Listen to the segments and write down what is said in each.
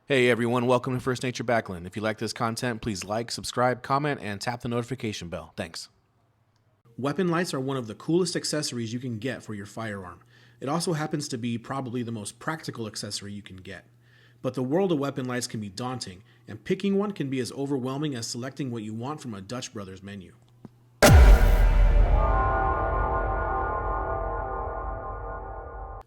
Hey everyone, welcome to First Nature Backland. If you like this content, please like, subscribe, comment, and tap the notification bell. Thanks. Weapon lights are one of the coolest accessories you can get for your firearm. It also happens to be probably the most practical accessory you can get. But the world of weapon lights can be daunting, and picking one can be as overwhelming as selecting what you want from a Dutch Brothers menu.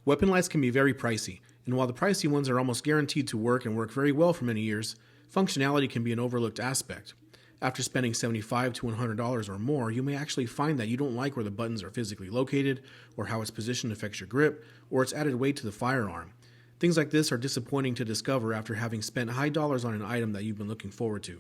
Weapon lights can be very pricey, and while the pricey ones are almost guaranteed to work and work very well for many years, functionality can be an overlooked aspect. After spending $75 to $100 or more, you may actually find that you don't like where the buttons are physically located, or how its position affects your grip, or its added weight to the firearm. Things like this are disappointing to discover after having spent high dollars on an item that you've been looking forward to.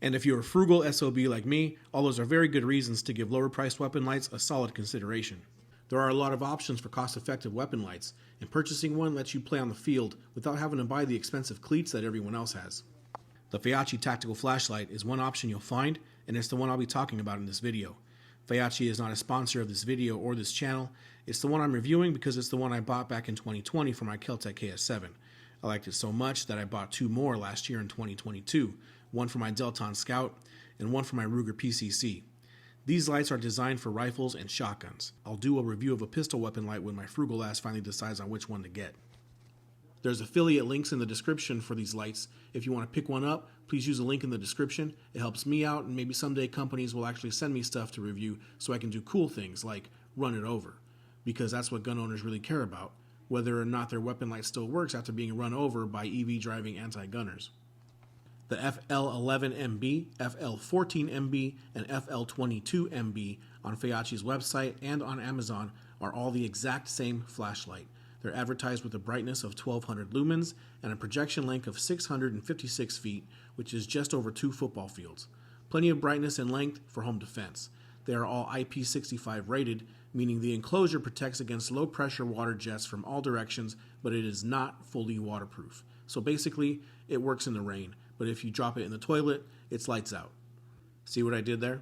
And if you're a frugal SOB like me, all those are very good reasons to give lower priced weapon lights a solid consideration. There are a lot of options for cost-effective weapon lights, and purchasing one lets you play on the field without having to buy the expensive cleats that everyone else has. The Feyachi tactical flashlight is one option you'll find, and it's the one I'll be talking about in this video. Feyachi is not a sponsor of this video or this channel. It's the one I'm reviewing because it's the one I bought back in 2020 for my Kel-Tec KS7. I liked it so much that I bought two more last year in 2022, one for my Delton Scout and one for my Ruger PCC. These lights are designed for rifles and shotguns. I'll do a review of a pistol weapon light when my frugal ass finally decides on which one to get. There's affiliate links in the description for these lights. If you want to pick one up, please use the link in the description. It helps me out, and maybe someday companies will actually send me stuff to review so I can do cool things like run it over. Because that's what gun owners really care about, whether or not their weapon light still works after being run over by EV driving anti-gunners. The FL11 MB, FL14 MB, and FL22 MB on Feyachi's website and on Amazon are all the exact same flashlight. They're advertised with a brightness of 1200 lumens and a projection length of 656 feet, which is just over 2 football fields. Plenty of brightness and length for home defense. They are all IP65 rated, meaning the enclosure protects against low pressure water jets from all directions, but it is not fully waterproof. So basically, it works in the rain, but if you drop it in the toilet, it's lights out. See what I did there?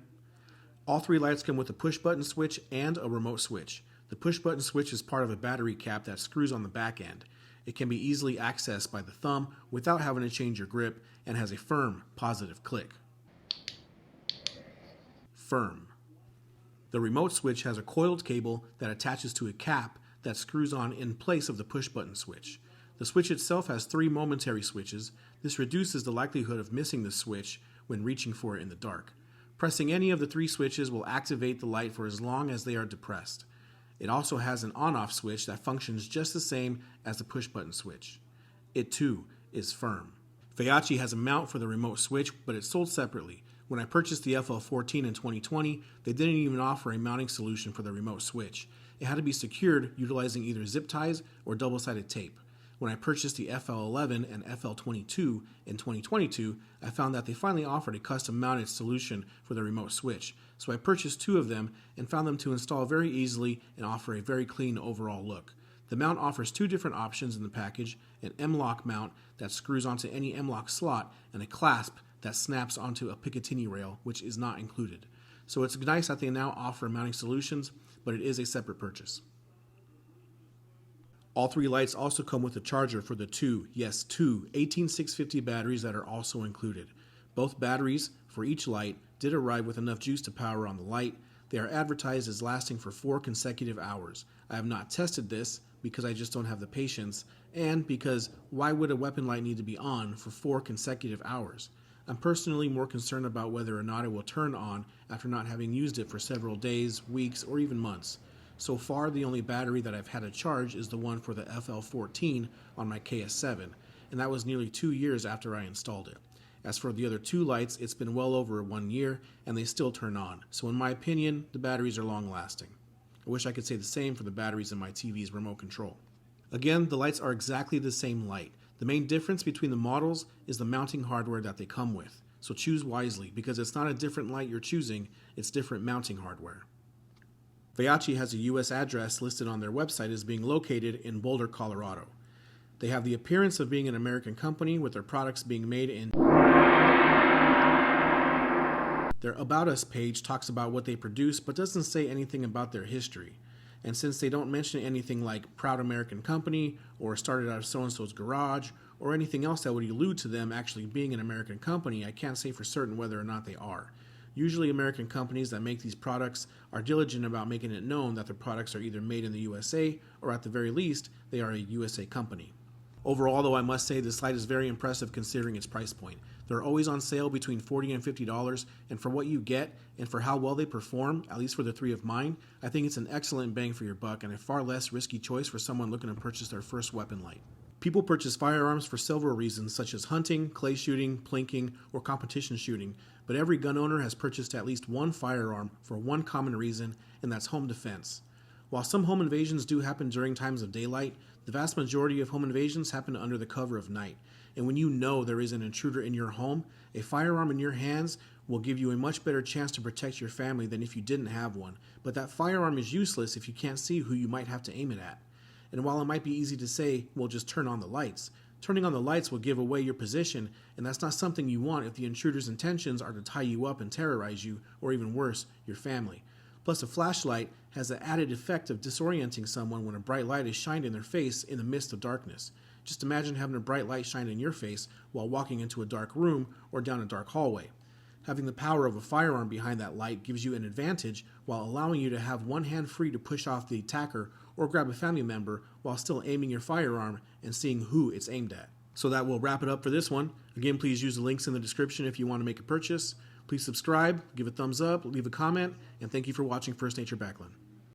All three lights come with a push button switch and a remote switch. The push button switch is part of a battery cap that screws on the back end. It can be easily accessed by the thumb without having to change your grip and has a firm, positive click. Firm. The remote switch has a coiled cable that attaches to a cap that screws on in place of the push button switch. The switch itself has 3 momentary switches. This reduces the likelihood of missing the switch when reaching for it in the dark. Pressing any of the 3 switches will activate the light for as long as they are depressed. It also has an on-off switch that functions just the same as the push-button switch. It too is firm. Feyachi has a mount for the remote switch, but it's sold separately. When I purchased the FL14 in 2020, they didn't even offer a mounting solution for the remote switch. It had to be secured utilizing either zip ties or double-sided tape. When I purchased the FL11 and FL22 in 2022, I found that they finally offered a custom-mounted solution for the remote switch. So I purchased 2 of them and found them to install very easily and offer a very clean overall look. The mount offers 2 different options in the package, an M-lock mount that screws onto any M-lock slot and a clasp that snaps onto a Picatinny rail, which is not included. So it's nice that they now offer mounting solutions, but it is a separate purchase. All 3 lights also come with a charger for the 2 18650 batteries that are also included. Both batteries for each light did arrive with enough juice to power on the light. They are advertised as lasting for 4 consecutive hours. I have not tested this because I just don't have the patience, and because why would a weapon light need to be on for 4 consecutive hours? I'm personally more concerned about whether or not it will turn on after not having used it for several days, weeks, or even months. So far, the only battery that I've had to charge is the one for the FL14 on my KS7, and that was nearly 2 years after I installed it. As for the other 2 lights, it's been well over 1 year, and they still turn on. So in my opinion, the batteries are long lasting. I wish I could say the same for the batteries in my TV's remote control. Again, the lights are exactly the same light. The main difference between the models is the mounting hardware that they come with. So choose wisely, because it's not a different light you're choosing, it's different mounting hardware. Feyachi has a U.S. address listed on their website as being located in Boulder, Colorado. They have the appearance of being an American company with their products being made in... Their About Us page talks about what they produce but doesn't say anything about their history. And since they don't mention anything like Proud American Company or started out of so-and-so's garage or anything else that would allude to them actually being an American company, I can't say for certain whether or not they are. Usually American companies that make these products are diligent about making it known that their products are either made in the USA or at the very least, they are a USA company. Overall, though, I must say this light is very impressive considering its price point. They're always on sale between $40 and $50, and for what you get and for how well they perform, at least for the three of mine, I think it's an excellent bang for your buck and a far less risky choice for someone looking to purchase their first weapon light. People purchase firearms for several reasons, such as hunting, clay shooting, plinking, or competition shooting, but every gun owner has purchased at least one firearm for one common reason, and that's home defense. While some home invasions do happen during times of daylight, the vast majority of home invasions happen under the cover of night. And when you know there is an intruder in your home, a firearm in your hands will give you a much better chance to protect your family than if you didn't have one. But that firearm is useless if you can't see who you might have to aim it at. And while it might be easy to say, well, just turn on the lights, turning on the lights will give away your position, and that's not something you want if the intruder's intentions are to tie you up and terrorize you, or even worse, your family. Plus, a flashlight has the added effect of disorienting someone when a bright light is shined in their face in the midst of darkness. Just imagine having a bright light shine in your face while walking into a dark room or down a dark hallway. Having the power of a firearm behind that light gives you an advantage while allowing you to have one hand free to push off the attacker or grab a family member while still aiming your firearm and seeing who it's aimed at. So that will wrap it up for this one. Again, please use the links in the description if you want to make a purchase. Please subscribe, give a thumbs up, leave a comment, and thank you for watching First Nature Backland.